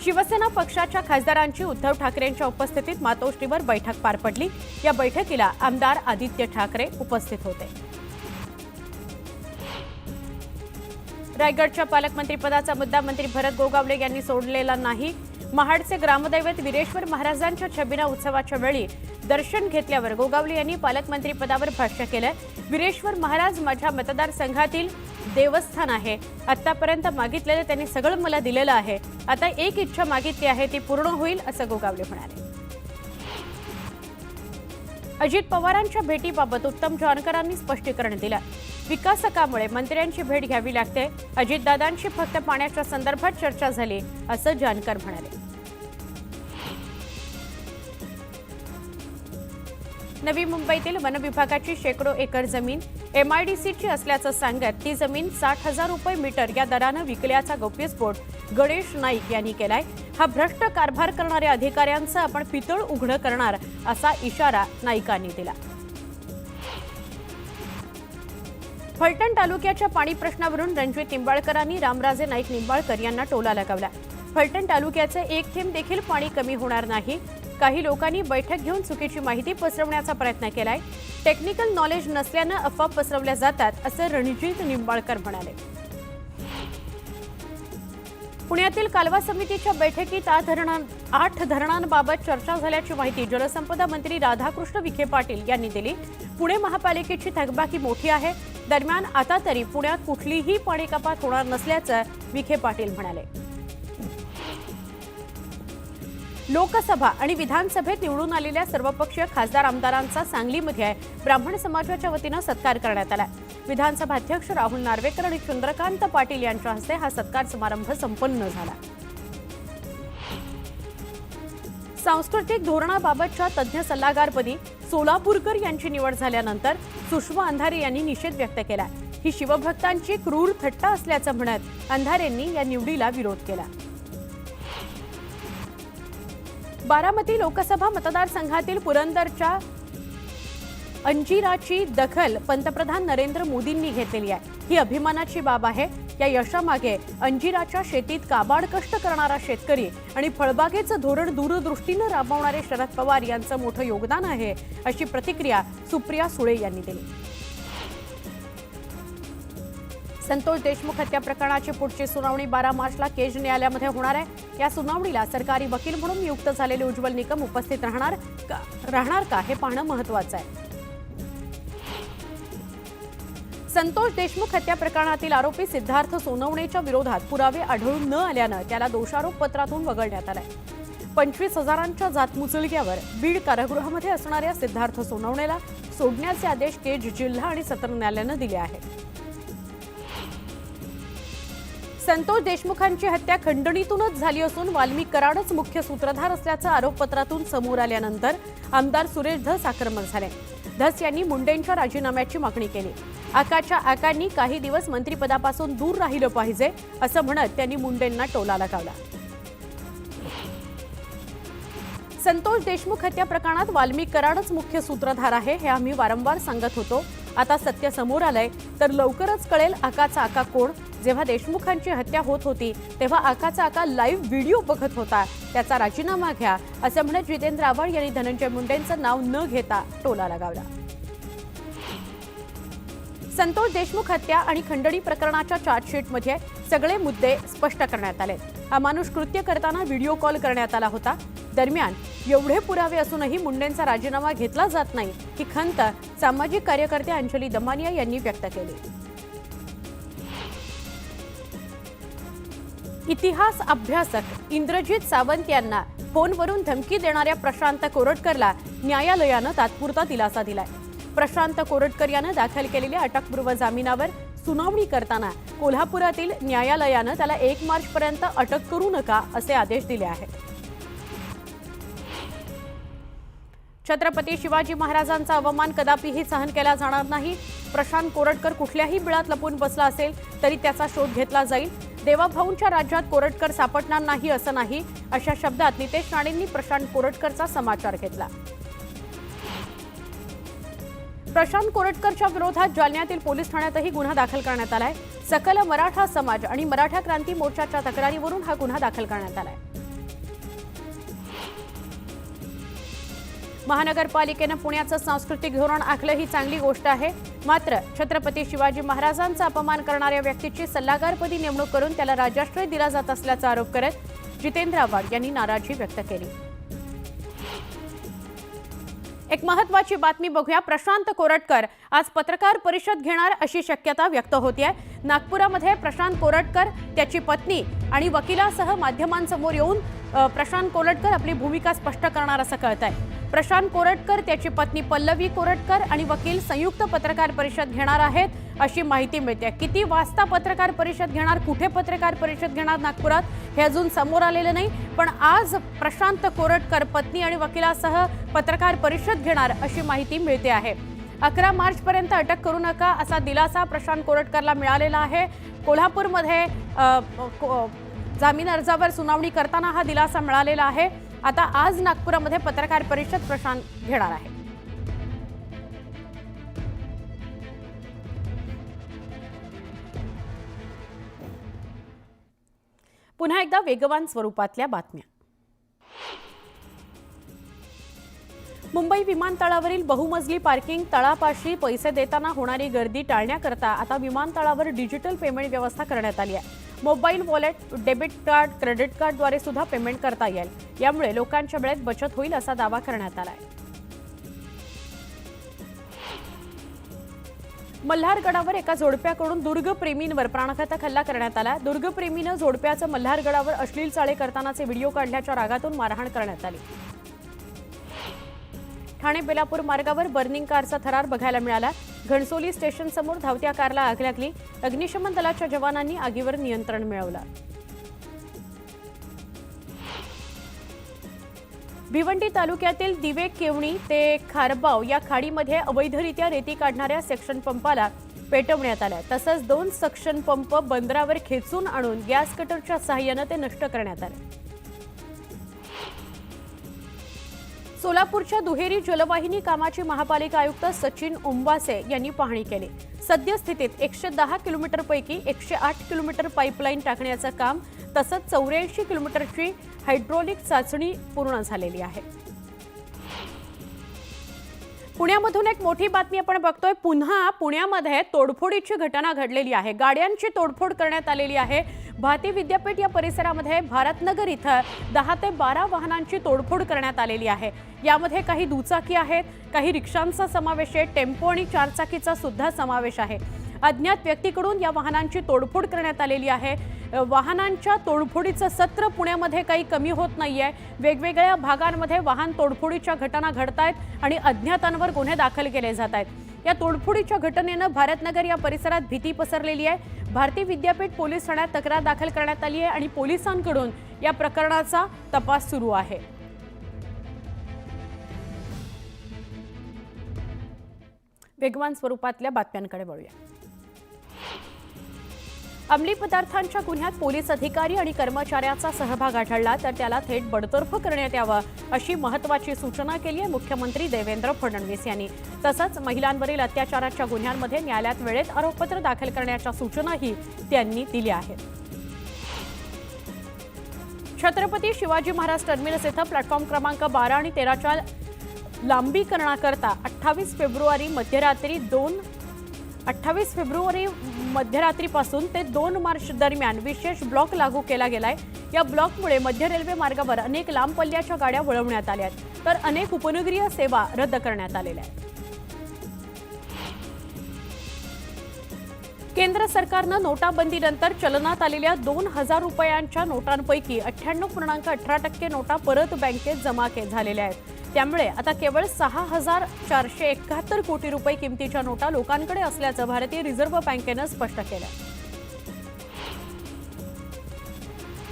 शिवसेना पक्षाच्या खासदारांची उद्धव ठाकरेंच्या उपस्थितीत मातोश्रीवर बैठक पार पडली। या बैठकीला आमदार आदित्य ठाकरे उपस्थित होते। रायगडच्या पालकमंत्रीपदाचा मुद्दा मंत्री भरत गोगावले यांनी सोडलेला नाही। महाडचे ग्रामदैवत वीरेश्वर महाराजांच्या छबिना उत्सवाच्या वेळी दर्शन घेतल्यावर गोगावले यांनी पालकमंत्रीपदावर भाष्य केलं। वीरेश्वर महाराज माझ्या मतदारसंघातील देवस्थान आहे। आतापर्यंत मागितलेलं त्यांनी सगळं मला दिलेलं आहे। आता एक इच्छा मागितली आहे ती पूर्ण होईल असं गोगावले म्हणाले। अजित पवारांच्या भेटीबाबत उत्तम जानकरांनी स्पष्टीकरण दिलं। विकासकामुळे मंत्र्यांची भेट घ्यावी लागते। अजितदादांशी फक्त पाण्याच्या संदर्भात चर्चा झाली असं जानकर म्हणाले। नवी मुंबईतील वन विभागाची शेकडो एकर जमीन MIDCची असल्याचं सांगत ती जमीन 60,000 रुपये मीटर या दरानं विकल्याचा गौप्यस्फोट गणेश नाईक यांनी केलाय। हा भ्रष्ट कारभार करणाऱ्या अधिकाऱ्यांचं आपण पितळ उघड करणार असा इशारा नाईकांनी दिला। फलटण तालुक्याच्या पाणी प्रश्नावरून रणजित निंबाळकरांनी रामराजे नाईक निंबाळकर यांना टोला लगावला। फलटण तालुक्याचे एक थेंब देखील पाणी कमी होणार नाही। काही लोकांनी बैठक घेऊन चुकीची माहिती पसरवण्याचा प्रयत्न केलाय। टेक्निकल नॉलेज नसल्यानं अफवा पसरवल्या जातात असं रणजित निंबाळकर म्हणाले। पुण्यातील कालवा समितीच्या बैठकीत 8 धरणांबाबत चर्चा झाल्याची माहिती जलसंपदा मंत्री राधाकृष्ण विखे पाटील यांनी दिली। पुणे महापालिकेची थकबाकी मोठी आहे। दरम्यान आता तरी पुण्यात कुठलीही पाणी कपात होणार नसल्याचं विखे पाटील म्हणाले। लोकसभा आणि विधानसभेत निवडून आलेल्या सर्वपक्षीय खासदार आमदारांचा सांगलीमध्ये ब्राह्मण समाजाच्या वतीनं सत्कार करण्यात आला। विधानसभा अध्यक्ष राहुल नार्वेकर आणि चंद्रकांत पाटील यांच्या हस्ते हा सत्कार समारंभ संपन्न झाला। सांस्कृतिक धोरणाबाबतच्या तज्ज्ञ सल्लागारपदी सोलापूरकर यांची निवड झाल्यानंतर सुषमा अंधारे यांनी निषेध व्यक्त केला। ही शिवभक्तांची क्रूर थट्टा असल्याचं म्हणत अंधारेंनी या निवडीला विरोध केला। बारामती लोकसभा मतदारसंघातील पुरंदरच्या अंजिराची दखल पंतप्रधान नरेंद्र मोदींनी घेतलेली आहे। ही अभिमानाची बाब आहे। या यशामागे अंजिराच्या शेतीत काबाड कष्ट करणारा शेतकरी आणि फळबागेचं धोरण दूरदृष्टीनं राबवणारे शरद पवार यांचं मोठं योगदान आहे अशी प्रतिक्रिया सुप्रिया सुळे यांनी दिली। संतोष देशमुख हत्या प्रकरणाची पुढची सुनावणी 12 मार्चला केज न्यायालयामध्ये होणार आहे। या सुनावणीला सरकारी वकील म्हणून नियुक्त झालेले उज्ज्वल निकम उपस्थित राहणार का हे पाहणं महत्त्वाचं आहे। संतोष देशमुख हत्या प्रकरणातील आरोपी सिद्धार्थ सोनवणेच्या विरोधात पुरावे आढळून न आल्यानं त्याला दोषारोप पत्रातून वगळण्यात आलाय। 25,000च्या जातमुचलक्यावर बीड कारागृहामध्ये असणाऱ्या सिद्धार्थ सोनवणेला सोडण्याचे आदेश केज जिल्हा आणि सत्र न्यायालयानं दिले आहेत। संतोष देशमुखांची हत्या खंडणीतूनच झाली असून वाल्मिक कराडच मुख्य सूत्रधार असल्याचं आरोपपत्रातून समोर आल्यानंतर आमदार सुरेश धस आक्रमक झाले। धस यांनी मुंडेंच्या राजीनाम्याची मागणी केली। आकाच्या आकांनी काही दिवस मंत्रिपदापासून दूर राहिलं पाहिजे असं म्हणत त्यांनी मुंडेंना टोला लगावला। संतोष देशमुख हत्या प्रकरणात वाल्मिक कराडच मुख्य सूत्रधार आहे हे आम्ही वारंवार सांगत होतो। आता सत्य समोर आलंय तर लवकरच कळेल आकाचा आका कोण। जेव्हा देशमुखांची हत्या होत होती तेव्हा आकाचा आका लाईव्ह व्हिडिओ बघत होता। त्याचा राजीनामा घ्या असं म्हणत जितेंद्र आव्हाड यांनी धनंजय मुंडेंचं नाव न घेता टोला लगावला। संतोष देशमुख हत्या आणि खंडणी प्रकरणाच्या चार्जशीटमध्ये सगळे मुद्दे स्पष्ट करण्यात आले। अमानुष कृत्य करताना व्हिडिओ कॉल करण्यात आला होता। दरम्यान एवढे पुरावे असूनही मुंडेंचा राजीनामा घेतला जात नाही ही खंत सामाजिक कार्यकर्ते अंजली दमानिया यांनी व्यक्त केली। इतिहास अभ्यासक इंद्रजित सावंत यांना फोनवरून धमकी देणाऱ्या प्रशांत कोरटकरला न्यायालयानं तात्पुरता दिलासा दिलाय। प्रशांत कोरटकर यानं दाखल केलेल्या अटकपूर्व जामिनावर सुनावणी करताना कोल्हापुरातील न्यायालयानं त्याला 1 मार्चपर्यंत अटक करू नका असे आदेश दिले आहेत। छत्रपती शिवाजी महाराजांचा अवमान कदापिही सहन केला जाणार नाही। प्रशांत कोरटकर कुठल्याही बिळात लपून बसला असेल तरी त्याचा शोध घेतला जाईल। देवाभाऊंच्या राज्यात कोरटकर सापडणार नाही असं नाही अशा शब्दात नितेश राणेंनी प्रशांत कोरटकरचा समाचार घेतला। प्रशांत कोरटकरच्या विरोधात जालन्यातील पोलीस ठाण्यातही गुन्हा दाखल करण्यात आलाय। सकल मराठा समाज आणि मराठा क्रांती मोर्चाच्या तक्रारीवरून हा गुन्हा दाखल करण्यात आलाय। महानगरपालिकेनं पुण्याचं सांस्कृतिक धोरण आखलं ही चांगली गोष्ट आहे, मात्र छत्रपती शिवाजी महाराजांचा अपमान करणाऱ्या व्यक्तीची सल्लागारपदी नेमणूक करून त्याला राज्याश्रय दिला जात असल्याचा आरोप करत जितेंद्र आव्हाड यांनी नाराजी व्यक्त केली. एक महत्त्वाची बातमी बघूया. प्रशांत कोरटकर आज पत्रकार परिषद घेणार अशी शक्यता व्यक्त होतीये. नागपुरामध्ये प्रशांत कोरटकर, त्याची पत्नी आणि वकिलासह माध्यमांसमोर येऊन प्रशांत कोरटकर आपली भूमिका स्पष्ट करणार असं कळतंय. प्रशांत कोरटकर, त्याची पत्नी पल्लवी कोरटकर आणि वकील संयुक्त पत्रकार परिषद घेणार आहेत अशी माहिती मिळते. किती वाजता पत्रकार परिषद घेणार, कुठे पत्रकार परिषद घेणार नागपुरात हे अजून समोर आलेलं नाही, पण आज प्रशांत कोरटकर पत्नी आणि वकिलासह पत्रकार परिषद घेणार अशी माहिती मिळते आहे. 11 मार्चपर्यंत अटक करू नका असा दिलासा प्रशांत कोरटकरला मिळालेला आहे. कोल्हापूरमध्ये जामीन अर्जावर सुनावणी करताना हा दिलासा मिळालेला आहे. आता आज नागपुरामध्ये पत्रकार परिषद प्रशांत घेणार आहे. पुन्हा एकदा वेगवान स्वरूपातल्या बातम्या. मुंबई विमानतळावरील बहुमजली पार्किंग तळापाशी पैसे देताना होणारी गर्दी टाळण्याकरता आता विमानतळावर डिजिटल पेमेंट व्यवस्था करण्यात आली आहे. Mobile wallet, debit card, credit कार्डद्वारे सुद्धा पेमेंट करता येईल. यामुळे लोकांच्या वेळेत बचत होईल असा दावा करण्यात आला आहे. मल्हारगडावर एका जोडप्याकडून दुर्गप्रेमींवर प्राणघातक हल्ला करण्यात आला. दुर्गप्रेमीनं जोडप्याचं मल्हारगडावर अश्लील चाळे करतानाचे व्हिडिओ काढल्याच्या रागातून मारहाण करण्यात आली. ठाणे बेलापूर मार्गावर बर्निंग कारचा थरार बघायला मिळाला. घणसोली स्टेशन समोर धावत्या कारला आग लागली. अग्निशमन दलाच्या जवानांनी आगीवर नियंत्रण मिळवलं. भिवंडी तालुक्यातील दिवे केवणी ते खारबाव या खाडीमध्ये अवैधरित्या रेती काढणाऱ्या सेक्शन पंपाला पेटवण्यात आलं. तसंच 2 सक्शन पंप बंदरावर खेचून आणून गॅस कटरच्या सहाय्याने ते नष्ट करण्यात आले. सोलापूरच्या दुहेरी जलवाहिनी कामाची महापालिका आयुक्त सचिन ओंबासे यांनी पाहणी केली. सद्यस्थितीत 110 किलोमीटरपैकी 108 किलोमीटर पाईपलाईन टाकण्याचं काम तसंच 84 किलोमीटरची हायड्रोलिक चाचणी पूर्ण झालेली आहे. पुण्यामधून एक मोठी बातमी आपण बघतोय. पुन्हा पुण्यामध्ये तोडफोडीची घटना घडलेली आहे. गाड्यांची तोडफोड करण्यात आलेली आहे. भारती विद्यापीठ या परिसरामध्ये भारतनगर इथं 10 ते 12 वाहनांची तोडफोड करण्यात आलेली आहे. यामध्ये काही दुचाकी आहेत, काही रिक्षांचा समावेश आहे, टेम्पो आणि 4 चाकीचा सुद्धा समावेश आहे. अज्ञात व्यक्तीकडून या वाहनांची तोडफोड करण्यात आलेली आहे. वाहनांच्या तोडफोडीचं सत्र पुण्यामध्ये काही कमी होत नाहीये. वेगवेगळ्या भागांमध्ये वाहन तोडफोडीच्या घटना घडतायत आणि अज्ञातांवर गुन्हे दाखल केले जात आहेत. या तोडफोडीच्या घटनेनं भारतनगर या परिसरात भीती पसरलेली आहे. भारती विद्यापीठ पोलीस ठाण्यात तक्रार दाखल करण्यात आली आहे आणि पोलिसांकडून या प्रकरणाचा तपास सुरू आहे. वेगवान स्वरूपातल्या बातम्यांकडे वळूया. अंमली पदार्थांच्या गुन्ह्यात पोलीस अधिकारी आणि कर्मचाऱ्याचा सहभाग आढळला तर त्याला थेट बडतर्फ करण्यात यावं अशी महत्त्वाची सूचना केली आहे मुख्यमंत्री देवेंद्र फडणवीस यांनी. तसंच महिलांवरील अत्याचाराच्या गुन्ह्यांमध्ये न्यायालयात वेळेत आरोपपत्र दाखल करण्याच्या सूचनाही त्यांनी दिल्या आहेत. छत्रपती शिवाजी महाराज टर्मिनस इथं प्लॅटफॉर्म क्रमांक 12 आणि 13च्या लांबीकरणाकरता 28 फेब्रुवारी मध्यरात्रीपासून ते 2 मार्च दरम्यान विशेष ब्लॉक लागू केला गेलाय. या ब्लॉकमुळे मध्य रेल्वे मार्गावर अनेक लांब पल्ल्याच्या गाड्या वळवण्यात आल्या आहेत तर अनेक उपनगरीय सेवा रद्द करण्यात आलेल्या आहेत. केंद्र सरकारनं नोटाबंदीनंतर चलनात आलेल्या 2000 रुपयांच्या नोटांपैकी 98.18% नोटा परत बँकेत जमा झालेल्या आहेत. त्यामुळे आता केवळ 6471 कोटी रुपये किमतीच्या नोटा लोकांकडे असल्याचं भारतीय रिझर्व्ह बँकेनं स्पष्ट केलं.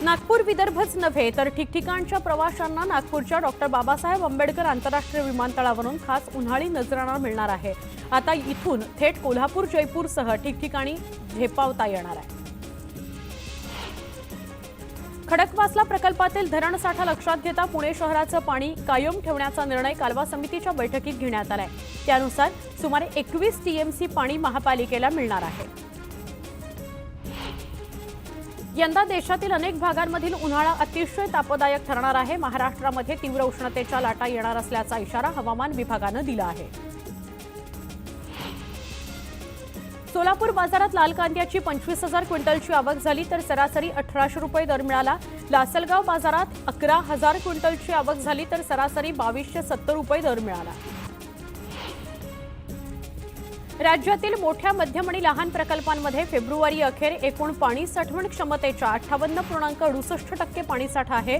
नागपूर विदर्भच नव्हे तर ठिकठिकाणच्या प्रवाशांना नागपूरच्या डॉक्टर बाबासाहेब आंबेडकर आंतरराष्ट्रीय विमानतळावरून खास उन्हाळी नजराणा मिळणार आहे. आता इथून थेट कोल्हापूर, जयपूरसह ठिकठिकाणी झेपावता येणार आहे. खडकवासला प्रकल्पातील धरणसाठा लक्षात घेता पुणे शहराचं पाणी कायम ठेवण्याचा निर्णय कालवा समितीच्या बैठकीत घेण्यात आलाय. त्यानुसार सुमारे 21 टीएमसी पाणी महापालिकेला मिळणार आहे. यंदा देशातील अनेक भागांमधील उन्हाळा अतिशय तापदायक ठरणार आहे। महाराष्ट्रामध्ये तीव्र उष्णतेच्या लाटा येणार असल्याचा इशारा हवामान विभागानं दिला आहे। सोलापूर बाजारात लाल कांद्याची 25,000 क्विंटलची आवक झाली तर सरासरी 1,800 रुपये दर मिळाला। लासलगाव बाजारात 11,000 क्विंटलची आवक झाली तर सरासरी 2,270 रुपये दर मिळाला। राज्यातील मोठ्या मध्यम आणि लहान प्रकल्पांमध्ये फेब्रुवारी अखेर एकूण पाणी साठवण क्षमतेच्या 58.68% पाणीसाठा आहे।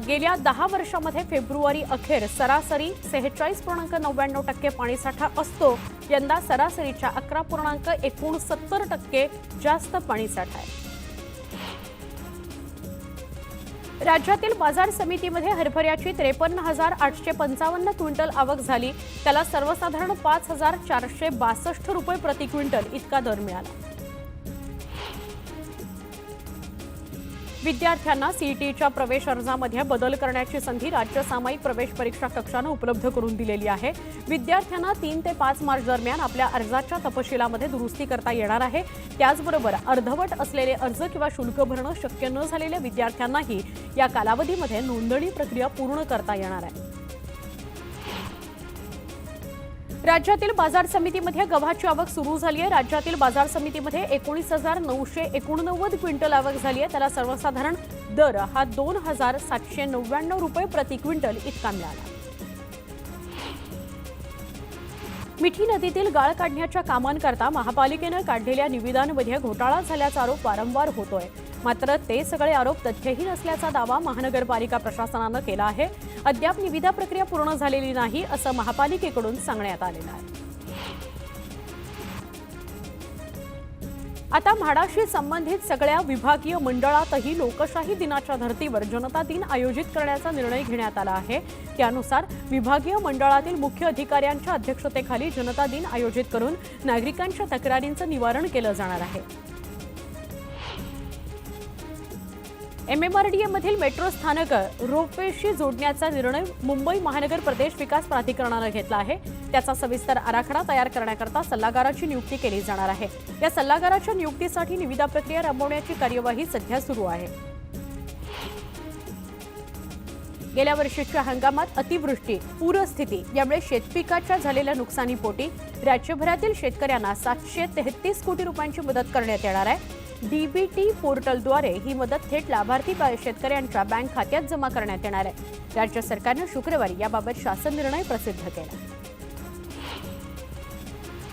गेल्या 10 वर्षांमध्ये फेब्रुवारी अखेर सरासरी 46.99% पाणीसाठा असतो। यंदा सरासरीच्या 11.69% जास्त पाणीसाठा आहे। राज्यातील बाजार समितीमध्ये हरभऱ्याची 53,855 क्विंटल आवक झाली। त्याला सर्वसाधारण 5,462 रुपये प्रति क्विंटल इतका दर मिळाला। विद्यार्थ्यांना सीईटीच्या प्रवेश अर्जामध्ये बदल करण्याची संधी राज्य सामायिक प्रवेश परीक्षा कक्षाने उपलब्ध करून दिलेली आहे। विद्यार्थ्यांना 3 ते 5 मार्च दरम्यान आपल्या अर्जाच्या तपशिलामध्ये दुरुस्ती करता येणार आहे। त्याचबरोबर अर्धवट असलेले अर्ज किंवा शुल्क भरणं शक्य न झालेल्या विद्यार्थ्यांनाही या कालावधीमध्ये नोंदणी प्रक्रिया पूर्ण करता येणार आहे। राज्यातील बाजार समितीमध्ये गव्हाची आवक सुरू झाली आहे। राज्यातील बाजार समितीमध्ये 19,989 क्विंटल आवक झाली आहे। त्याला सर्वसाधारण दर हा 2,799 रुपये प्रति क्विंटल इतका मिळाला। मिठी नदीतील गाळ काढण्याच्या कामांकरता महापालिकेनं काढलेल्या निविदांमध्ये घोटाळा झाल्याचा आरोप वारंवार होतोय। मात्र ते सगळे आरोप तथ्यहीन असल्याचा दावा महानगरपालिका प्रशासनानं केला आहे। अद्याप निविदा प्रक्रिया पूर्ण झालेली नाही असं महापालिकेकडून सांगण्यात आलेलं आहे। आता म्हाडाशी संबंधित सगळ्या विभागीय मंडळातही लोकशाही दिनाच्या धर्तीवर जनता दिन आयोजित करण्याचा निर्णय घेण्यात आला आहे। त्यानुसार विभागीय मंडळातील मुख्य अधिकाऱ्यांच्या अध्यक्षतेखाली जनता दिन आयोजित करून नागरिकांच्या तक्रारींचं निवारण केलं जाणार आहे। एमएमआरडीएमधील मेट्रो स्थानक रोपवेशी जोडण्याचा निर्णय मुंबई महानगर प्रदेश विकास प्राधिकरणाने घेतला आहे। त्याचा सविस्तर आराखडा तयार करण्याकरता सल्लागाराची नियुक्ती केली जाणार आहे। या सल्लागाराच्या नियुक्तीसाठी निविदा प्रक्रिया राबवण्याची कार्यवाही सध्या सुरू आहे। गेल्या वर्षीच्या हंगामात अतिवृष्टी, पूरस्थिती यामुळे शेतपिकाच्या झालेल्या नुकसानीपोटी राज्यभरातील शेतकऱ्यांना 733 कोटी रुपयांची मदत करण्यात येणार आहे। डीबीटी पोर्टलद्वारे ही मदत थेट लाभार्थी शेतकऱ्यांच्या बँक खात्यात जमा करण्यात येणार आहे। राज्य सरकारने शुक्रवारी याबाबत शासन निर्णय प्रसिद्ध केला।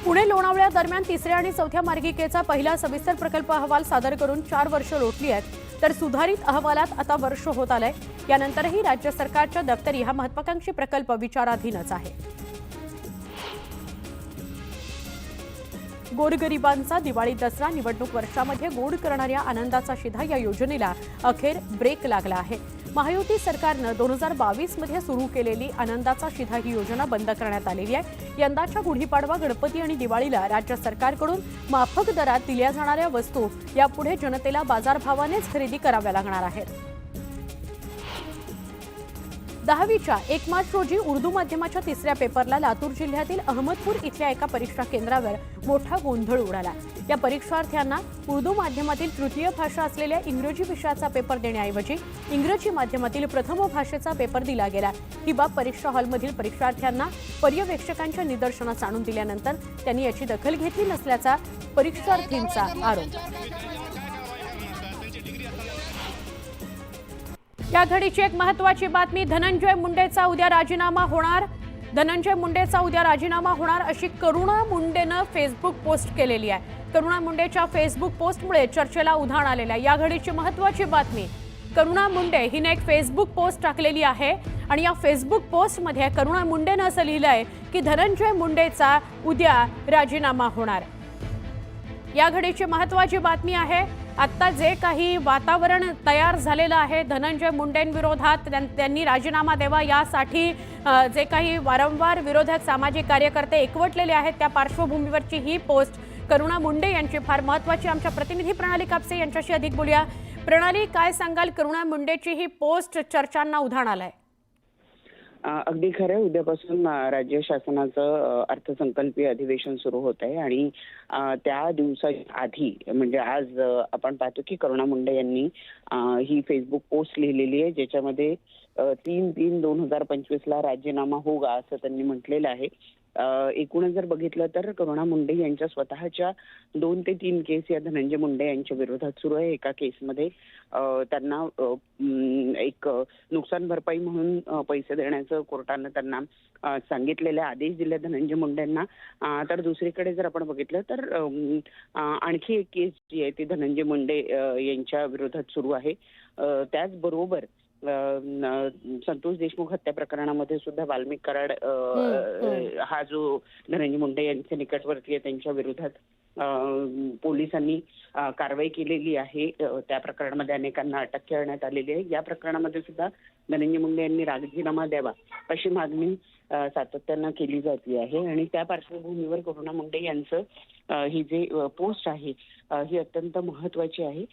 पुणे लोणावळा दरम्यान 3ऱ्या आणि 4थ्या मार्गिकेचा पहिला सविस्तर प्रकल्प अहवाल सादर करून 4 वर्ष लोटली आहेत, तर सुधारित अहवालात आता वर्ष होत आलंय। यानंतरही राज्य सरकारच्या दप्तरी हा महत्त्वाकांक्षी प्रकल्प विचाराधीनच आहे। गोरगरिबांचा दिवाळी दसरा निवडणूक वर्षामध्ये गोड करणाऱ्या आनंदाचा शिधा या योजनेला अखेर ब्रेक लागला आहे। महायुती सरकारनं 2022 मध्ये सुरू केलेली आनंदाचा शिधा ही योजना बंद करण्यात आलेली आहे। यंदाच्या गुढीपाडवा, गणपती आणि दिवाळीला राज्य सरकारकडून माफक दरात दिल्या जाणाऱ्या वस्तू यापुढे जनतेला बाजारभावानेच खरेदी कराव्या लागणार आहेत। 10वीच्या 1 मार्च रोजी उर्दू माध्यमाच्या 3ऱ्या पेपरला लातूर जिल्ह्यातील अहमदपूर इथल्या एका परीक्षा केंद्रावर मोठा गोंधळ उडाला। या परीक्षार्थ्यांना उर्दू माध्यमातील तृतीय भाषा असलेल्या इंग्रजी विषयाचा पेपर देण्याऐवजी इंग्रजी माध्यमातील प्रथम भाषेचा पेपर दिला गेला। ही बाब परीक्षा हॉलमधील परीक्षार्थ्यांना पर्यवेक्षकांच्या निदर्शनास आणून दिल्यानंतर त्यांनी याची दखल घेतली नसल्याचा परीक्षार्थींचा आरोप। या घडीची एक महत्त्वाची बातमी, धनंजय मुंडेचा उद्या राजीनामा होणार। धनंजय मुंडेचा उद्या राजीनामा होणार अशी करुणा मुंडेनं फेसबुक पोस्ट केलेली आहे। करुणा मुंडेच्या फेसबुक पोस्टमुळे चर्चेला उधाण आलेलं आहे। या घडीची महत्त्वाची बातमी, करुणा मुंडे हिने एक फेसबुक पोस्ट टाकलेली आहे आणि या फेसबुक पोस्टमध्ये करुणा मुंडेनं असं लिहिलंय की धनंजय मुंडेचा उद्या राजीनामा होणार। या घडीची महत्त्वाची बातमी आहे। आता जे काही वातावरण तयार झालेलं आहे धनंजय मुंडेंविरोधात, त्यांनी राजीनामा द्यावा यासाठी जे काही वारंवार विरोधक सामाजिक कार्यकर्ते एकवटलेले आहेत, त्या पार्श्वभूमीवरची ही पोस्ट करुणा मुंडे यांची फार महत्त्वाची। आमच्या प्रतिनिधी प्रणाली कापसे यांच्याशी अधिक बोलूया। प्रणाली, काय सांगाल, करुणा मुंडेची ही पोस्ट चर्चांना उधाण आलंय? अगदी खरं आहे. उद्यापासून राज्य शासनाचं अर्थसंकल्पीय अधिवेशन सुरू होत आहे आणि त्या दिवसाच्या आधी म्हणजे आज आपण पाहतो की करुणा मुंडे यांनी ही फेसबुक पोस्ट लिहिलेली आहे, ज्याच्यामध्ये 3/3/2025 राजीनामा होगा असं त्यांनी म्हटलेलं आहे. एकूणच जर बघितलं तर करुणा मुंडे यांच्या स्वतःच्या 2 ते 3 केस या धनंजय मुंडे यांच्या विरोधात सुरू आहे. एका केसमध्ये त्यांना एक नुकसान भरपाई म्हणून पैसे देण्याचं कोर्टानं त्यांना सांगितलेले आदेश दिले धनंजय मुंडेंना. तर दुसरीकडे जर आपण बघितलं तर आणखी एक केस जी आहे ती धनंजय मुंडे यांच्या विरोधात सुरू आहे. त्याचबरोबर संतोष देशमुख हत्या प्रकरणामध्ये सुद्धा वाल्मिक कराड हा जो धनंजय मुंडे यांचे निकटवर्तीय त्यांच्या विरोधात पोलिसांनी कारवाई केलेली आहे. त्या प्रकरणामध्ये अनेकांना अटक करण्यात आलेली आहे. या प्रकरणामध्ये सुद्धा धनंजय मुंडे यांनी राजीनामा द्यावा अशी मागणी सातत्यानं केली जाते आहे आणि त्या पार्श्वभूमीवर करुणा मुंडे यांचं ही जे पोस्ट आहे ही अत्यंत महत्वाची आहे.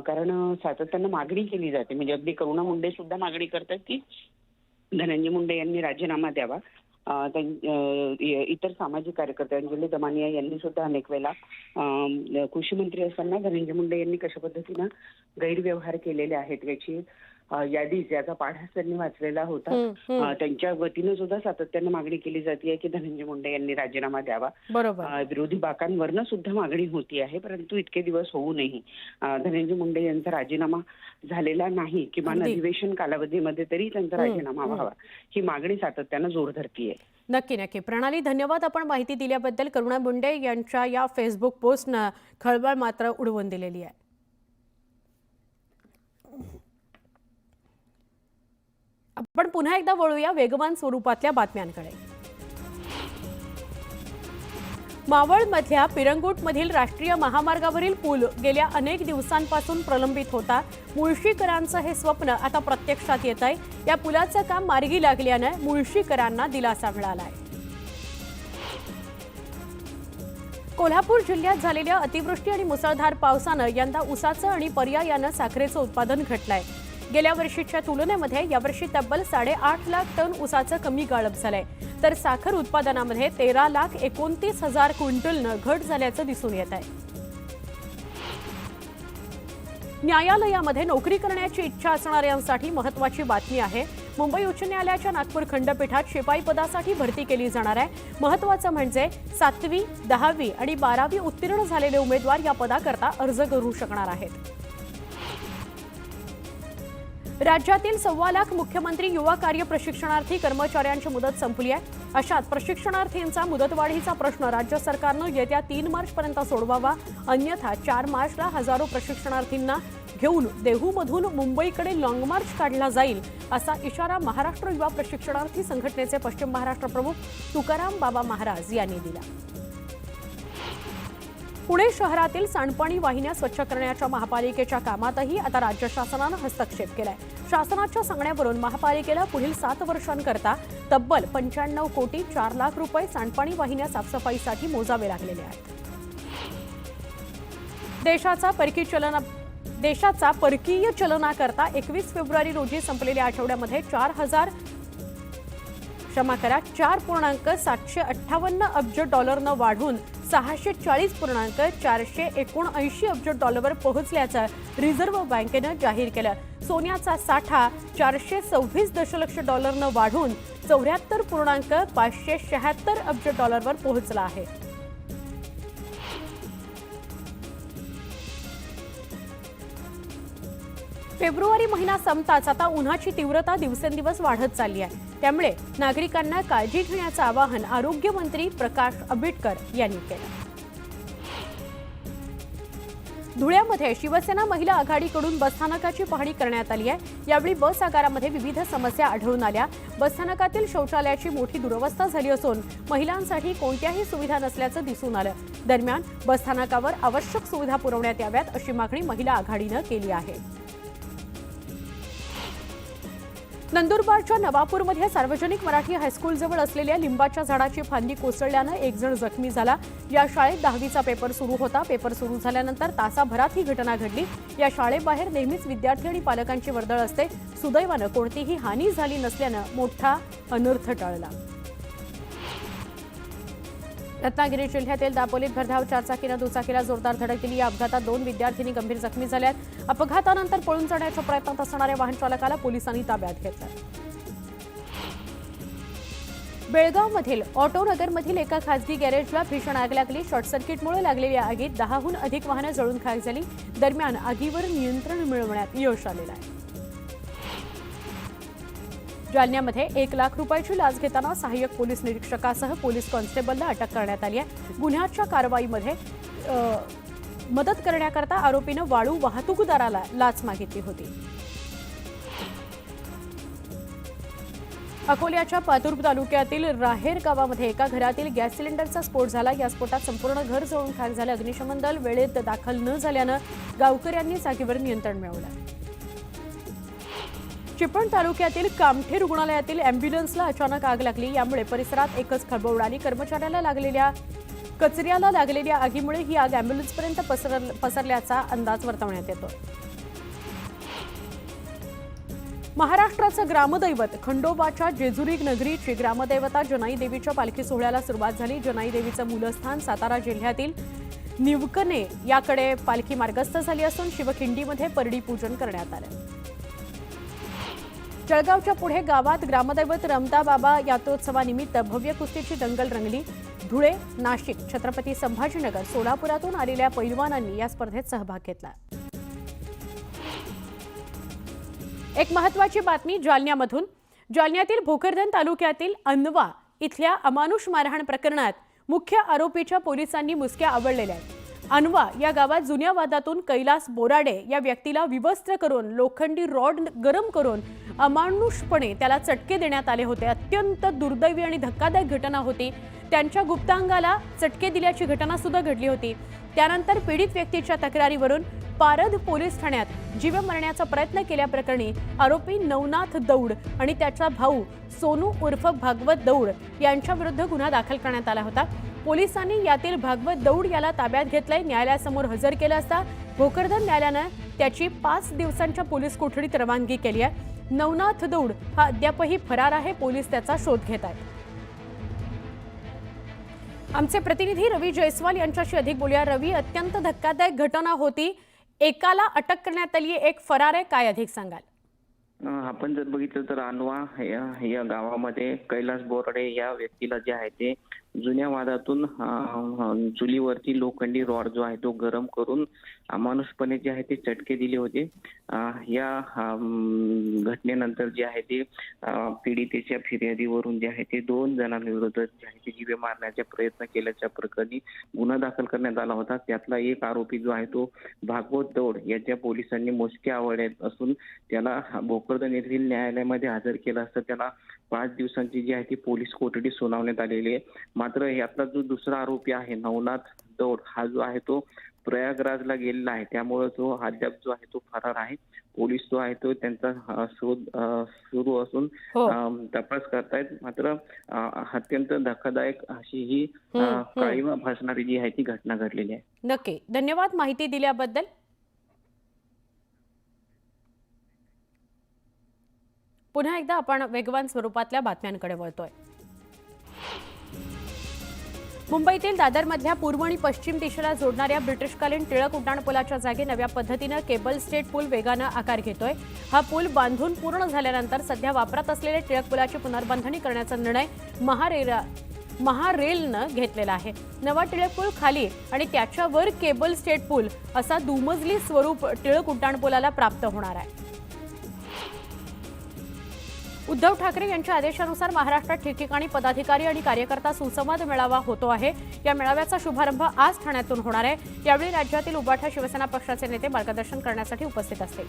कारण सातत्यानं मागणी केली जाते, म्हणजे अगदी करुणा मुंडे सुद्धा मागणी करतात की धनंजय मुंडे यांनी राजीनामा द्यावा. इतर सामाजिक कार्यकर्ते अंजली दमानिया यांनी सुद्धा अनेक वेळेला कृषी मंत्री असताना धनंजय मुंडे यांनी कशा पद्धतीनं गैरव्यवहार केलेले आहेत याची यादी ज्याचा पाढाच त्यांनी वाचलेला होता. त्यांच्या वतीनं सुद्धा सातत्यानं मागणी केली जाते की धनंजय मुंडे यांनी राजीनामा द्यावा. विरोधी बाकांवरनं सुद्धा मागणी होती आहे, परंतु इतके दिवस होऊनही धनंजय मुंडे यांचा राजीनामा झालेला नाही. किमान अधिवेशन कालावधीमध्ये तरी त्यांचा राजीनामा व्हावा ही मागणी सातत्यानं जोर धरतीये. नक्की नक्की. प्रणाली, धन्यवाद आपण माहिती दिल्याबद्दल. करुणा मुंडे यांच्या या फेसबुक पोस्टनं खळबळ मात्र उडवून दिलेली आहे. आपण पुन्हा एकदा वळूया वेगवान स्वरूपातल्या बातम्यांकडे. मावळमधल्या पिरंगुटमधील राष्ट्रीय महामार्गावरील पूल गेल्या अनेक दिवसांपासून प्रलंबित होता. मुळशीकरांचं हे स्वप्न आता प्रत्यक्षात येत आहे. या पुलाचं काम मार्गी लागल्यानं मुळशीकरांना दिलासा मिळालाय. कोल्हापूर जिल्ह्यात झालेल्या अतिवृष्टी आणि मुसळधार पावसानं यंदा ऊसाचं आणि पर्यायानं साखरेचं उत्पादन घटलंय. गेल्या वर्षीच्या तुलनेमध्ये यावर्षी तब्बल 8.5 लाख टन ऊसाचं कमी गाळप झालंय, तर साखर उत्पादनामध्ये 13,29,000 क्विंटलनं घट झाल्याचं दिसून येत आहे. न्यायालयामध्ये नोकरी करण्याची इच्छा असणाऱ्यांसाठी महत्त्वाची बातमी आहे. मुंबई उच्च न्यायालयाच्या नागपूर खंडपीठात शिपाई पदासाठी भरती केली जाणार आहे. महत्त्वाचं म्हणजे 7वी, 10वी आणि 12वी उत्तीर्ण झालेले उमेदवार या पदाकरता अर्ज करू शकणार आहेत. राज्यातील 1.25 लाख मुख्यमंत्री युवा कार्य प्रशिक्षणार्थी कर्मचाऱ्यांची मुदत संपली आहे. अशात प्रशिक्षणार्थींचा मुदतवाढीचा प्रश्न राज्य सरकारनं येत्या 3 मार्चपर्यंत सोडवावा, अन्यथा 4 मार्चला हजारो प्रशिक्षणार्थींना घेऊन देहूमधून मुंबईकडे लाँग मार्च काढला जाईल असा इशारा महाराष्ट्र युवा प्रशिक्षणार्थी संघटनेचे पश्चिम महाराष्ट्र प्रमुख तुकाराम बाबा महाराज यांनी दिला. पुणे शहरातील सांडपाणी वाहिन्या स्वच्छ करण्याच्या महापालिकेच्या कामातही आता राज्य शासनानं हस्तक्षेप केलाय. शासनाच्या सांगण्यावरून महापालिकेला पुढील 7 वर्षांकरता तब्बल 95 कोटी 4 लाख रुपये सांडपाणी वाहिन्या साफसफाईसाठी मोजावे लागलेले आहेत. देशाचा परकीय चलनाकरता 21 फेब्रुवारी रोजी संपलेल्या आठवड्यामध्ये 4.758 अब्ज डॉलरनं वाढून 640.479 अब्ज डॉलरवर पोहोचल्याचं रिझर्व्ह बँकेनं जाहीर केलं. सोन्याचा साठा 426 दशलक्ष डॉलरनं वाढून 74.576 अब्ज डॉलरवर पोहोचला आहे. फेब्रुवारी महिना संपताच आता उन्हाची तीव्रता दिवसेंदिवस वाढत चालली आहे. त्यामुळे नागरिकांना काळजी घेण्याचं आवाहन आरोग्यमंत्री प्रकाश आंबेडकर यांनी केलं. धुळ्यामध्ये शिवसेना महिला आघाडीकडून बसस्थानकाची पाहणी करण्यात आली आहे. यावेळी बस आगारामध्ये विविध समस्या आढळून आल्या. बसस्थानकातील शौचालयाची मोठी दुरवस्था झाली असून महिलांसाठी कोणत्याही सुविधा नसल्याचं दिसून आलं. दरम्यान बसस्थानकावर आवश्यक सुविधा पुरवण्यात याव्यात अशी मागणी महिला आघाडीनं केली आहे. नंदुरबारच्या नवापूरमध्ये सार्वजनिक मराठी हायस्कूलजवळ असलेल्या लिंबाच्या झाडाची फांदी कोसळल्यानं एक जण जखमी झाला। या शाळेत 10वीचा पेपर सुरू होता। पेपर सुरू झाल्यानंतर तासाभरात ही घटना घडली। या शाळेबाहेर नेहमीच विद्यार्थी आणि पालकांची वर्दळ असते। सुदैवानं कोणतीही हानी झाली नसल्यानं मोठा अनर्थ टळला। रत्नागिरी जिल्ह्यातील दापोलीत भरधाव चारचाकीनं दुचाकीला जोरदार धडक दिली। या अपघातात 2 विद्यार्थिनी गंभीर जखमी झाल्यात। अपघातानंतर पळून जाण्याच्या प्रयत्नात असणाऱ्या वाहन चालकाला पोलिसांनी ताब्यात घेतलं। बेळगावमधील ऑटोनगरमधील एका खासगी गॅरेजला भीषण आग लागली। शॉर्ट सर्किटमुळे लागलेल्या आगीत 10हून अधिक वाहनं जळून खाक झाली। दरम्यान आगीवर नियंत्रण मिळवण्यात यश आलेलं आहे। जालन्यामध्ये 1 लाख रुपयाची लाच घेताना सहाय्यक पोलीस निरीक्षकासह पोलीस कॉन्स्टेबलला अटक करण्यात आली आहे। गुन्ह्याच्या कारवाईमध्ये मदत करण्याकरता आरोपीनं वाळू वाहतूकदाराला लाच मागितली होती। अकोल्याच्या पातूर तालुक्यातील राहेर गावामध्ये एका घरातील गॅस सिलेंडरचा स्फोट झाला। या स्फोटात संपूर्ण घर जळून खाक झालं। अग्निशमन दल वेळेत दाखल न झाल्यानं गावकऱ्यांनी जागेवर नियंत्रण मिळवलं। चिपळूण तालुक्यातील कामठे रुग्णालयातील अँब्युलन्सला अचानक आग लागली। यामुळे परिसरात एकच खळबळ उडाली। कचऱ्याला लागलेल्या आगीमुळे ही आग अँब्युलन्सपर्यंत पसरल्याचा अंदाज वर्तवण्यात येतो। महाराष्ट्राचं ग्रामदैवत खंडोबाच्या जेजुरी नगरीची ग्रामदेवता जनाई देवीच्या पालखी सोहळ्याला सुरुवात झाली। जनाई देवीचं मूलस्थान सातारा जिल्ह्यातील निवकणे याकडे पालखी मार्गस्थ झाली असून शिवखिंडीमध्ये परडी पूजन करण्यात आलं। जळगावच्या पुढे गावात ग्रामदैवत रमताबाबा यात्रोत्सवानिमित्त भव्य कुस्तीची दंगल रंगली। धुळे, नाशिक, छत्रपती संभाजीनगर, सोलापुरातून आलेल्या पैलवानांनी या स्पर्धेत सहभाग घेतला। एक महत्त्वाची बातमी जालन्यामधून। जालन्यातील भोकरदन तालुक्यातील अनवा इथल्या अमानुष मारहाण प्रकरणात मुख्य आरोपीच्या पोलिसांनी मुसक्या आवळलेल्या आहेत। अनवा या गावात जुन्या वादातून कैलास बोराडे या व्यक्तीला विवस्त्र करून लोखंडी रॉड गरम करून अमानुषपणे त्याला चटके देण्यात आले होते। अत्यंत दुर्दैवी आणि धक्कादायक घटना होती। त्यांच्या गुप्तांगाला चटके दिल्याची घटना सुद्धा घडली होती। त्यानंतर पीडित व्यक्तीच्या तक्रारीवरून पारद पोलीस ठाण्यात जीव मारण्याचा प्रयत्न केल्याप्रकरणी आरोपी नवनाथ दौड आणि त्याचा भाऊ सोनू उर्फ भागवत दौड यांच्याविरुद्ध गुन्हा दाखल करण्यात आला होता। पोलिसांनी यातील भागवत दौड याला ताब्यात घेतलंय। न्यायालयासमोर हजर केलं असता भोकरदन न्यायालयानं त्याची 5 दिवसांच्या पोलीस कोठडीत रवानगी केली आहे। नवनाथ दौड हा अद्यापही फरार आहे। पोलीस त्याचा शोध घेत आहेत। आमचे प्रतिनिधी रवी जयस्वाल यांच्याशी अधिक बोलूया। रवी, अत्यंत धक्कादायक घटना होती। एकाला अटक करण्यात आली, एक फरार आहे, काय अधिक सांगाल? आपण जर बघितलं तर अनवा या गावामध्ये कैलास बोराडे या व्यक्तीला जे आहे ते जुन्या वादातून चुलीवरती लोखंडी रॉड जो आहे तो गरम करून अमानुषपणे जे आहे ते चटके दिले होते। या घटनेनंतर जे आहे ते पीडितेच्या फिर्यादीवरून जे आहे ते 2 जणांविरुद्ध जे आहे ते जीवे मारण्याचा प्रयत्न केल्याच्या प्रकरणी गुन्हा दाखल करण्यात आला होता। त्यातला एक आरोपी जो आहे तो भागवत दौड याच्या पोलिसांनी मुसके आवळले असून त्याला भोकरदन येथील न्यायालयामध्ये हजर केलं असता त्याला 5 दिवसांची जी आहे ती पोलीस कोठडी सुनावण्यात आलेली आहे। मात्र यातला जो दुसरा आरोपी आहे नवनाथ दौड हा जो आहे तो प्रयागराजला गेलेला आहे। त्यामुळे तो अद्याप जो आहे तो फरार आहे। पोलीस जो आहे तो त्यांचा शोध सुरू असून तपास करतायत। मात्र अत्यंत धक्कादायक अशी ही काळीमा भासणारी जी आहे ती घटना घडलेली आहे। नक्की, धन्यवाद माहिती दिल्याबद्दल। पुन्हा एकदा आपण वेगवान स्वरूपातल्या बातम्यांकडे वळतोय। मुंबईतील दादरमधल्या पूर्व आणि पश्चिम दिशेला जोडणाऱ्या ब्रिटिशकालीन टिळक उड्डाणपुलाच्या जागी नव्या पद्धतीनं केबल स्टेट पूल वेगानं आकार घेतोय। हा पूल बांधून पूर्ण झाल्यानंतर सध्या वापरात असलेल्या टिळक पुलाची पुनर्बांधणी करण्याचा निर्णय महारेलनं घेतलेला आहे। नवा टिळक पूल खाली आणि त्याच्यावर केबल स्टेट पूल असा दुमजली स्वरूप टिळक उड्डाणपुलाला प्राप्त होणार आहे। उद्धव ठाकरे यांच्या आदेशानुसार महाराष्ट्रात ठिकठिकाणी पदाधिकारी आणि कार्यकर्ता सुसंवाद मेळावा होतो आहे। या मेळाव्याचा शुभारंभ आज ठाण्यातून होणार आहे। यावेळी राज्यातील उभाठा शिवसेना पक्षाचे नेते मार्गदर्शन करण्यासाठी उपस्थित असतील।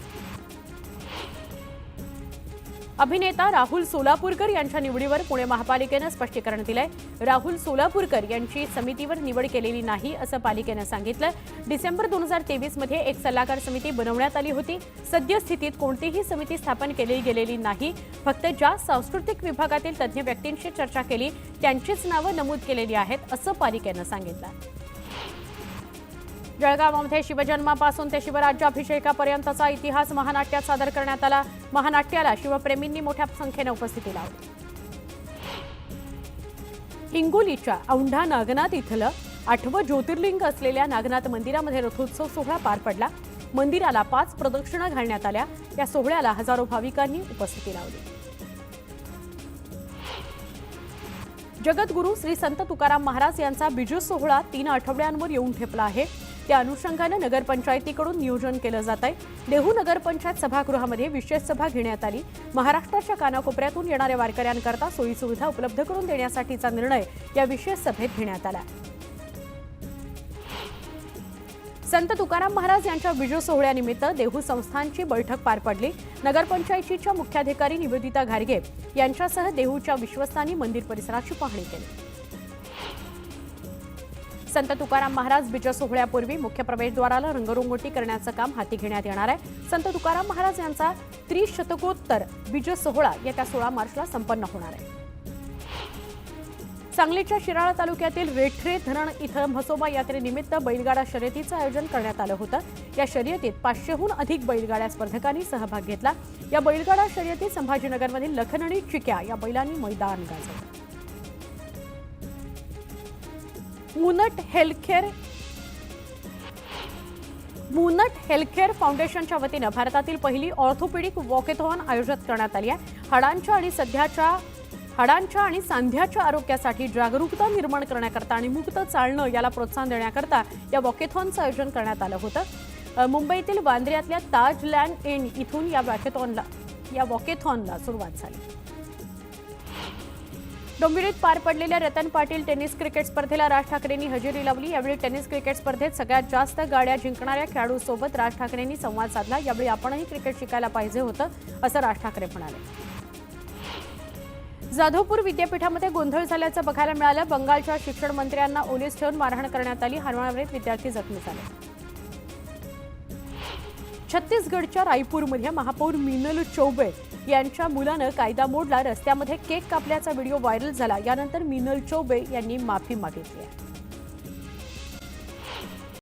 अभिनेता राहुल सोलापूरकर यांच्या निवडीवर पुणे महापालिकेनं स्पष्टीकरण दिलंय. राहुल सोलापूरकर यांची समितीवर निवड केलेली नाही असं पालिकेनं सांगितलं. डिसेंबर 2023 मध्ये एक सल्लागार समिती बनवण्यात आली होती. सद्यस्थितीत कोणतीही समिती स्थापन केली गेलेली नाही. फक्त ज्या सांस्कृतिक विभागातील तज्ज्ञ व्यक्तींशी चर्चा केली त्यांचीच नावं नमूद केलेली आहेत असं पालिकेनं सांगितलं. जळगावमध्ये शिवजन्मापासून ते शिवराज्याभिषेकापर्यंतचा इतिहास महानाट्यात सादर करण्यात आला. महानाट्याला शिवप्रेमींनी मोठ्या संख्येने उपस्थिती लावली. हिंगोलीच्या औंढा नागनाथ इथलं 8वं ज्योतिर्लिंग असलेल्या नागनाथ मंदिरामध्ये रथोत्सव सोहळा पार पडला. मंदिराला 5 प्रदक्षिणा घालण्यात आल्या. या सोहळ्याला हजारो भाविकांनी उपस्थिती लावली. जगद्गुरू श्री संत तुकाराम महाराज यांचा बिजू सोहळा 3 आठवड्यांवर येऊन ठेपला आहे. त्या अनुषंगानं नगरपंचायतीकडून नियोजन केलं जात आहे. देहू नगरपंचायत सभागृहामध्ये विशेष सभा घेण्यात आली. महाराष्ट्राच्या कानाकोपऱ्यातून येणाऱ्या वारकऱ्यांकरता सोयीसुविधा उपलब्ध करून देण्यासाठीचा निर्णय या विशेष सभेत घेण्यात आला. संत तुकाराम महाराज यांच्या बिजू सोहळ्यानिमित्त देहू संस्थानची बैठक पार पडली. नगरपंचायतीच्या मुख्याधिकारी निवेदिता घारगे यांच्यासह देहूच्या विश्वस्तांनी मंदिर परिसराची पाहणी केली. संत तुकाराम महाराज बिजू सोहळ्यापूर्वी मुख्य प्रवेशद्वाराला रंगरंगोटी करण्याचं काम हाती घेण्यात येणार आहे. संत तुकाराम महाराज यांचा त्रिशतकोत्तर बिजू सोहळा येत्या 16 मार्चला संपन्न होणार आहे. सांगलीच्या शिराळा तालुक्यातील रेठरे धरण इथं म्हसोबा यात्रेनिमित्त बैलगाडा शर्यतीचं आयोजन करण्यात आलं होतं. या शर्यतीत 500हून अधिक बैलगाड्या स्पर्धकांनी सहभाग घेतला. या बैलगाडा शर्यतीत संभाजीनगरमधील लखन आणि चिक्या या बैलांनी मैदान गाजवलं. मुनट हेल्थकेअर फाउंडेशनच्या वतीनं भारतातील पहिली ऑर्थोपेडिक वॉकेथॉन आयोजित करण्यात आली आहे. हाडांच्या आणि सांध्याच्या आरोग्यासाठी जागरूकता निर्माण करण्याकरता आणि मुक्त चालणं याला प्रोत्साहन देण्याकरता या वॉकेथॉनचं आयोजन करण्यात आलं होतं. मुंबईतील वांद्र्यातल्या ताज लँड एंड इथून या वॉकेथॉनला सुरुवात झाली. डोंबिवलीत पार पडलेल्या रतन पाटील टेनिस क्रिकेट स्पर्धेला राज ठाकरेंनी हजेरी लावली. यावेळी टेनिस क्रिकेट स्पर्धेत सगळ्यात जास्त गाड्या जिंकणाऱ्या खेळाडूसोबत राज ठाकरेंनी संवाद साधला. यावेळी आपणही क्रिकेट शिकायला पाहिजे होतं असं राज ठाकरे म्हणाले. जाधवपूर विद्यापीठामध्ये गोंधळ झाल्याचं बघायला मिळालं. बंगालच्या शिक्षण मंत्र्यांना ओलीस ठेवून मारहाण करण्यात आली. हाणामारीत विद्यार्थी जखमी झाले. छत्तीसगडच्या रायपूरमध्ये महापौर मीनल चौबे यांच्या मुलानं कायदा मोडला. रस्त्यामध्ये केक कापल्याचा व्हिडिओ व्हायरल झाला. यानंतर मीनल चौबे यांनी माफी मागितली आहे.